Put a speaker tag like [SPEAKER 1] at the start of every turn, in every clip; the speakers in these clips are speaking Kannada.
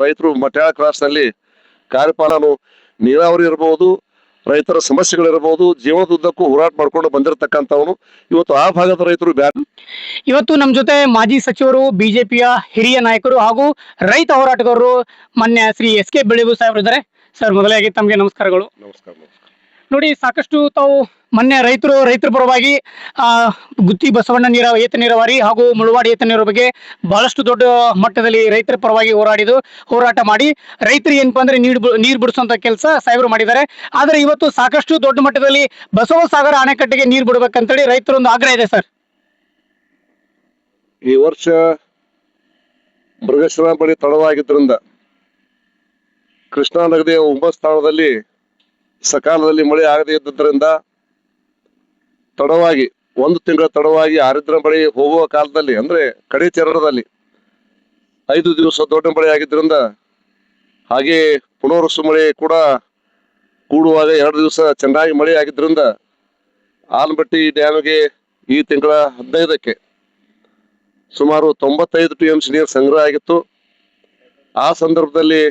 [SPEAKER 1] ರೈತರು ಮಟ್ಯಾಳ ಕ್ರಾಸ್ ನಲ್ಲಿ ಕಾರ್ಯಪಾಲನು ನೀರಾವರಿ ಇರಬಹುದು, ರೈತರ ಸಮಸ್ಯೆಗಳಿರಬಹುದು, ಜೀವನದುದ್ದಕ್ಕೂ ಹೋರಾಟ ಮಾಡ್ಕೊಂಡು ಬಂದಿರತಕ್ಕಂಥವನು. ಇವತ್ತು ಆ ಭಾಗದ ರೈತರು
[SPEAKER 2] ಇವತ್ತು ನಮ್ಮ ಜೊತೆ ಮಾಜಿ ಸಚಿವರು, ಬಿಜೆಪಿಯ ಹಿರಿಯ ನಾಯಕರು ಹಾಗೂ ರೈತ ಹೋರಾಟಗಾರರು ಮಾನ್ಯ ಶ್ರೀ ಎಸ್ ಕೆ ಬೆಳಗು ಸಾಹೇಬರು ಇದ್ದಾರೆ. ಸರ್, ಮೊದಲಾಗಿ ತಮಗೆ ನಮಸ್ಕಾರಗಳು.
[SPEAKER 1] ನಮಸ್ಕಾರ.
[SPEAKER 2] ನೋಡಿ, ಸಾಕಷ್ಟು ತಾವು ಮೊನ್ನೆ ರೈತರ ಪರವಾಗಿ ಗುತ್ತಿ ಬಸವಣ್ಣ ಏತ ನೀರಾವರಿ ಹಾಗೂ ಮುಳವಾಡಿ ಏತ ನೀರಾವರಿ ಬಗ್ಗೆ ಬಹಳಷ್ಟು ದೊಡ್ಡ ಮಟ್ಟದಲ್ಲಿ ರೈತರ ಪರವಾಗಿ ಹೋರಾಟ ಮಾಡಿ ರೈತರಿಗೆ ಏನಪ್ಪಾ ಅಂದ್ರೆ ನೀರು ಬಿಡಿಸುವಂತ ಕೆಲಸ ಸಾಹೇಬರು ಮಾಡಿದ್ದಾರೆ. ಆದ್ರೆ ಇವತ್ತು ಸಾಕಷ್ಟು ದೊಡ್ಡ ಮಟ್ಟದಲ್ಲಿ ಬಸವಸಾಗರ ಅಣೆಕಟ್ಟೆಗೆ ನೀರು ಬಿಡಬೇಕಂತೇಳಿ ರೈತರೊಂದು ಆಗ್ರಹ ಇದೆ. ಸರ್,
[SPEAKER 1] ಈ ವರ್ಷ ಮೃಗಶಿರ ಬಳಿ ತಡವಾಗಿದ್ದರಿಂದ ಕೃಷ್ಣಾ ನದಿಯ ಉಂಬಸ್ಥಾನದಲ್ಲಿ ಸಕಾಲದಲ್ಲಿ ಮಳೆ ಆಗದೇ ಇದ್ದರಿಂದ ತಡವಾಗಿ 1 ತಿಂಗಳ ತಡವಾಗಿ ಆರಿದ್ರ ಬಳಿ ಹೋಗುವ ಕಾಲದಲ್ಲಿ ಅಂದ್ರೆ ಕಡೆ ಚರಣದಲ್ಲಿ 5 ದಿವಸ ದೊಡ್ಡ ಮಳೆ ಆಗಿದ್ದರಿಂದ, ಹಾಗೆ ಪುನರ್ವಸು ಮಳೆ ಕೂಡ ಕೂಡುವಾಗ 2 ದಿವಸ ಚೆನ್ನಾಗಿ ಮಳೆ ಆಗಿದ್ದರಿಂದ ಆಲಮಟ್ಟಿ ಡ್ಯಾಮ್ಗೆ ಈ ತಿಂಗಳ 15ಕ್ಕೆ ಸುಮಾರು 95 TMC ನೀರು ಸಂಗ್ರಹ ಆಗಿತ್ತು. ಆ ಸಂದರ್ಭದಲ್ಲಿ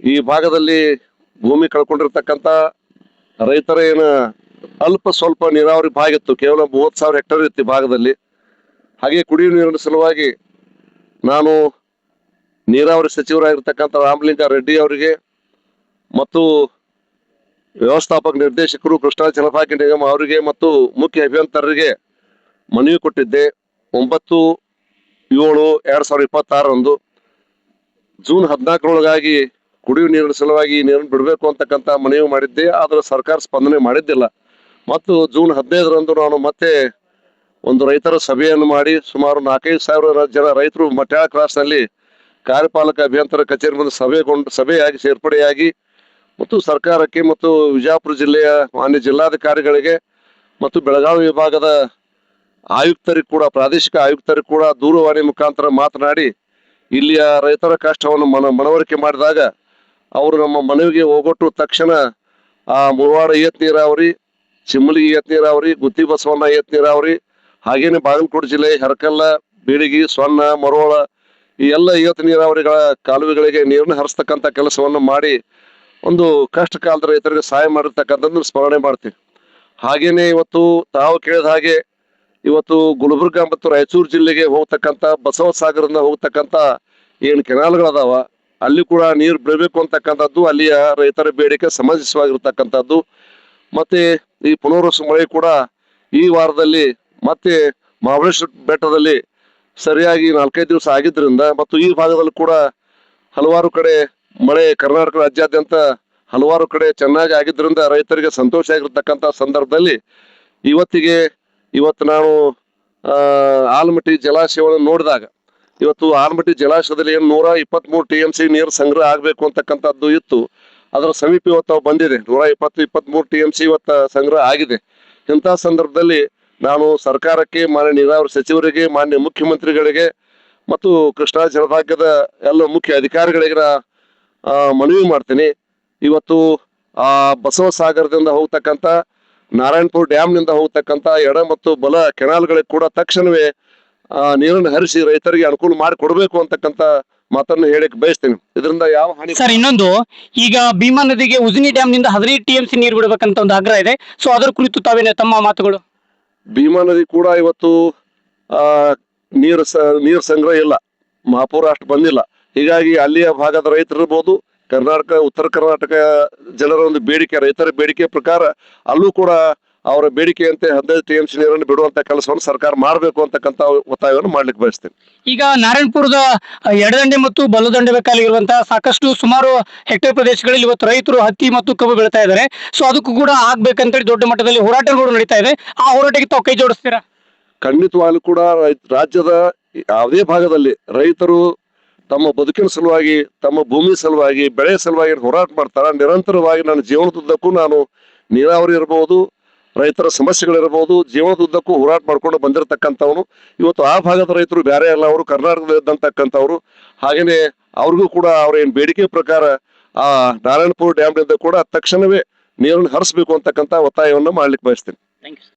[SPEAKER 1] ಈ ಭಾಗದಲ್ಲಿ ಭೂಮಿ ಕಳ್ಕೊಂಡಿರ್ತಕ್ಕಂಥ ರೈತರ ಅಲ್ಪ ಸ್ವಲ್ಪ ನೀರಾವರಿ ಭಾಗ ಇತ್ತು, ಕೇವಲ 30,000 ಹೆಕ್ಟೇರ್ ಇತ್ತು ಈ ಭಾಗದಲ್ಲಿ. ಹಾಗೆ ಕುಡಿಯುವ ನೀರಿನ ಸಲುವಾಗಿ ನಾನು ನೀರಾವರಿ ಸಚಿವರಾಗಿರ್ತಕ್ಕಂಥ ರಾಮಲಿಂಗ ರೆಡ್ಡಿ ಅವರಿಗೆ ಮತ್ತು ವ್ಯವಸ್ಥಾಪಕ ನಿರ್ದೇಶಕರು ಕೃಷ್ಣಾ ಜಲಭಾಗ್ಯ ನಿಗಮ ಅವರಿಗೆ ಮತ್ತು ಮುಖ್ಯ ಅಭಿಯಂತರರಿಗೆ ಮನವಿ ಕೊಟ್ಟಿದ್ದೆ. 9/7/2026 ಜೂನ್ 14ರೊಳಗಾಗಿ ಕುಡಿಯುವ ನೀರಿನ ಸಲುವಾಗಿ ನೀರನ್ನು ಬಿಡಬೇಕು ಅಂತಕ್ಕಂಥ ಮನವಿ ಮಾಡಿದ್ದೆ. ಆದ್ರೆ ಸರ್ಕಾರ ಸ್ಪಂದನೆ ಮಾಡಿದ್ದಿಲ್ಲ. ಮತ್ತು ಜೂನ್ 15ರಂದು ನಾನು ಮತ್ತೆ ಒಂದು ರೈತರ ಸಭೆಯನ್ನು ಮಾಡಿ ಸುಮಾರು 4,500 ಜನ ರೈತರು ಮಟ್ಯಾಳ ಕ್ರಾಸ್ ನಲ್ಲಿ ಕಾರ್ಯಪಾಲಕ ಅಭಿಯಂತರ ಕಚೇರಿ ಮುಂದೆ ಸಭೆಯಾಗಿ ಸೇರ್ಪಡೆಯಾಗಿ ಮತ್ತು ಸರ್ಕಾರಕ್ಕೆ ಮತ್ತು ವಿಜಯಪುರ ಜಿಲ್ಲೆಯ ಮಾನ್ಯ ಜಿಲ್ಲಾಧಿಕಾರಿಗಳಿಗೆ ಮತ್ತು ಬೆಳಗಾವಿ ವಿಭಾಗದ ಆಯುಕ್ತರಿಗೆ ಕೂಡ, ಪ್ರಾದೇಶಿಕ ಆಯುಕ್ತರಿಗೆ ಕೂಡ ದೂರವಾಣಿ ಮುಖಾಂತರ ಮಾತನಾಡಿ ಇಲ್ಲಿಯ ರೈತರ ಕಷ್ಟವನ್ನು ಮನವರಿಕೆ ಮಾಡಿದಾಗ ಅವರು ನಮ್ಮ ಮನವಿಗೆ ಹೋಗೊಟ್ಟು ತಕ್ಷಣ ಆ ಮುಳವಾಡ ಏತ ನೀರಾವರಿ, ಚಿಮ್ಮಲಗಿ ಏತ ನೀರಾವರಿ, ಗುತ್ತಿ ಬಸವಣ್ಣ ಏತ ನೀರಾವರಿ, ಹಾಗೇನೆ ಬಾಗಲಕೋಟೆ ಜಿಲ್ಲೆ ಹರಕಲ್ಲ, ಬೀಳಗಿ, ಸೊನ್ನ, ಮರೋಳ ಈ ಎಲ್ಲ ಏತ ನೀರಾವರಿಗಳ ಕಾಲುವೆಗಳಿಗೆ ನೀರನ್ನು ಹರಿಸ್ತಕ್ಕಂಥ ಕೆಲಸವನ್ನು ಮಾಡಿ ಒಂದು ಕಷ್ಟ ಕಾಲದ ರೈತರಿಗೆ ಸಹಾಯ ಮಾಡಿರ್ತಕ್ಕಂಥದ್ದು ಸ್ಮರಣೆ ಮಾಡ್ತೀವಿ. ಹಾಗೇನೆ ಇವತ್ತು ತಾವು ಕೇಳಿದ ಹಾಗೆ ಇವತ್ತು ಗುಲ್ಬರ್ಗ ಮತ್ತು ರಾಯಚೂರು ಜಿಲ್ಲೆಗೆ ಹೋಗ್ತಕ್ಕಂಥ ಬಸವಸಾಗರದಿಂದ ಹೋಗ್ತಕ್ಕಂಥ ಏನು ಕೆನಾಲ್ಗಳದಾವ ಅಲ್ಲಿ ಕೂಡ ನೀರು ಬಿಡಬೇಕು ಅಂತಕ್ಕಂಥದ್ದು ಅಲ್ಲಿಯ ರೈತರ ಬೇಡಿಕೆ ಸಮಂಜಸವಾಗಿರ್ತಕ್ಕಂಥದ್ದು. ಮತ್ತೆ ಈ ಪುನರ್ವಸು ಮಳೆ ಕೂಡ ಈ ವಾರದಲ್ಲಿ ಮತ್ತೆ ಮಹಾಬಲೇಶ್ವರ ಬೆಟ್ಟದಲ್ಲಿ ಸರಿಯಾಗಿ 4-5 ದಿವಸ ಆಗಿದ್ರಿಂದ ಮತ್ತು ಈ ಭಾಗದಲ್ಲಿ ಕೂಡ ಹಲವಾರು ಕಡೆ ಮಳೆ ಕರ್ನಾಟಕ ರಾಜ್ಯಾದ್ಯಂತ ಹಲವಾರು ಕಡೆ ಚೆನ್ನಾಗಿ ಆಗಿದ್ರಿಂದ ರೈತರಿಗೆ ಸಂತೋಷ ಆಗಿರ್ತಕ್ಕಂಥ ಸಂದರ್ಭದಲ್ಲಿ ಇವತ್ತು ನಾನು ಆಲಮಟ್ಟಿ ಜಲಾಶಯವನ್ನು ನೋಡಿದಾಗ ಇವತ್ತು ಆಲಮಟ್ಟಿ ಜಲಾಶಯದಲ್ಲಿ 123 TMC ನೀರು ಸಂಗ್ರಹ ಆಗ್ಬೇಕು ಅಂತಕ್ಕಂಥದ್ದು ಇತ್ತು. ಅದರ ಸಮೀಪ ಇವತ್ತು ಬಂದಿದೆ. 123 TMC ಇವತ್ತು ಸಂಗ್ರಹ ಆಗಿದೆ. ಇಂಥ ಸಂದರ್ಭದಲ್ಲಿ ನಾನು ಸರ್ಕಾರಕ್ಕೆ, ಮಾನ್ಯ ನೀರಾವರಿ ಸಚಿವರಿಗೆ, ಮಾನ್ಯ ಮುಖ್ಯಮಂತ್ರಿಗಳಿಗೆ ಮತ್ತು ಕೃಷ್ಣಾ ಜಲಭಾಗ್ಯದ ಎಲ್ಲ ಮುಖ್ಯ ಅಧಿಕಾರಿಗಳಿಗೆ ಮನವಿ ಮಾಡ್ತೀನಿ. ಇವತ್ತು ಆ ಬಸವಸಾಗರದಿಂದ ಹೋಗ್ತಕ್ಕಂಥ ನಾರಾಯಣಪುರ ಡ್ಯಾಮ್ನಿಂದ ಹೋಗ್ತಕ್ಕಂಥ ಎಡ ಮತ್ತು ಬಲ ಕೆನಾಲ್ಗಳಿಗೆ ಕೂಡ ತಕ್ಷಣವೇ ನೀರನ್ನು ಹರಿಸಿ ರೈತರಿಗೆ ಅನುಕೂಲ ಮಾಡಿ ಕೊಡಬೇಕು ಅಂತಕ್ಕಂಥ ಮಾತನ್ನು ಹೇಳಕ್ ಬಯಸ್ತೀನಿ. ಇದರಿಂದ ಯಾವ ಹಾನಿ.
[SPEAKER 2] ಸರ್, ಇನ್ನೊಂದು, ಈಗ ಭೀಮಾ ನದಿಗೆ ಉಜನಿ ಡ್ಯಾಮ್ ನಿಂದ 15 TMC ನೀರು ಬಿಡಬೇಕಂತ ಒಂದು ಆಗ್ರಹ ಇದೆ. ಸೊ ಅದರ ಕುರಿತು ತಾವೇನೆ ತಮ್ಮ ಮಾತುಗಳು.
[SPEAKER 1] ಭೀಮಾ ನದಿ ಕೂಡ ಇವತ್ತು ನೀರು ಸಂಗ್ರಹ ಇಲ್ಲ, ಮಹಾಪೂರ ಅಷ್ಟು ಬಂದಿಲ್ಲ. ಹೀಗಾಗಿ ಅಲ್ಲಿಯ ಭಾಗದ ರೈತರು ಇರ್ಬೋದು, ಉತ್ತರ ಕರ್ನಾಟಕ ಜನರ ಒಂದು ಬೇಡಿಕೆ, ರೈತರ ಬೇಡಿಕೆ ಪ್ರಕಾರ ಅಲ್ಲೂ ಕೂಡ ಅವರ ಬೇಡಿಕೆಯಂತೆ 15 TMC ನೀರನ್ನು ಬಿಡುವಂತ ಕೆಲಸವನ್ನು ಸರ್ಕಾರ ಮಾಡಬೇಕು ಅಂತಕ್ಕಂಥ ಒತ್ತಾಯವನ್ನು ಮಾಡ್ಲಿಕ್ಕೆ ಬಯಸ್ತೇನೆ.
[SPEAKER 2] ಈಗ ನಾರಾಯಣಪುರದ ಎಡದಂಡೆ ಮತ್ತು ಬಲದಂಡೆ ಬೇಕಾಗಿರುವಂತಹ ಸಾಕಷ್ಟು ಸುಮಾರು ಹೆಕ್ಟೇರ್ ಪ್ರದೇಶಗಳಲ್ಲಿ ಇವತ್ತು ರೈತರು ಹತ್ತಿ ಮತ್ತು ಕಬ್ಬು ಬೆಳೀತಾ ಇದ್ದಾರೆ. ಸೊ ಅದಕ್ಕೂ ಕೂಡ ಆಗ್ಬೇಕಂತೇಳಿ ದೊಡ್ಡ ಮಟ್ಟದಲ್ಲಿ ಹೋರಾಟಗಳು ನಡೀತಾ ಇದೆ. ಆ ಹೋರಾಟಕ್ಕೆ ತಾವು ಕೈ ಜೋಡಿಸ್ತೀರಾ?
[SPEAKER 1] ಖಂಡಿತವಾಗ್ಲೂ ಕೂಡ ರಾಜ್ಯದ ಯಾವುದೇ ಭಾಗದಲ್ಲಿ ರೈತರು ತಮ್ಮ ಬದುಕಿನ ಸಲುವಾಗಿ, ತಮ್ಮ ಭೂಮಿ ಸಲುವಾಗಿ, ಬೆಳೆ ಸಲುವಾಗಿ ಹೋರಾಟ ಮಾಡ್ತಾರ. ನಿರಂತರವಾಗಿ ನನ್ನ ಜೀವನದುದ್ದಕ್ಕೂ ನಾನು ನೀರಾವರಿ ಇರಬಹುದು, ರೈತರ ಸಮಸ್ಯೆಗಳಿರಬಹುದು, ಜೀವನದುದ್ದಕ್ಕೂ ಹೋರಾಟ ಮಾಡ್ಕೊಂಡು ಬಂದಿರತಕ್ಕಂಥವನು. ಇವತ್ತು ಆ ಭಾಗದ ರೈತರು ಬೇರೆ ಅಲ್ಲ, ಅವರು ಕರ್ನಾಟಕದಲ್ಲಿದ್ದಂತಕ್ಕಂಥವ್ರು. ಹಾಗೇನೆ ಅವ್ರಿಗೂ ಕೂಡ ಅವ್ರ ಏನ್ ಬೇಡಿಕೆ ಪ್ರಕಾರ ಆ ನಾರಾಯಣಪುರ ಡ್ಯಾಮ್ನಿಂದ ಕೂಡ ತಕ್ಷಣವೇ ನೀರನ್ನು ಹರಿಸಬೇಕು ಅಂತಕ್ಕಂಥ ಒತ್ತಾಯವನ್ನು ಮಾಡ್ಲಿಕ್ಕೆ ಬಯಸ್ತೇನೆ.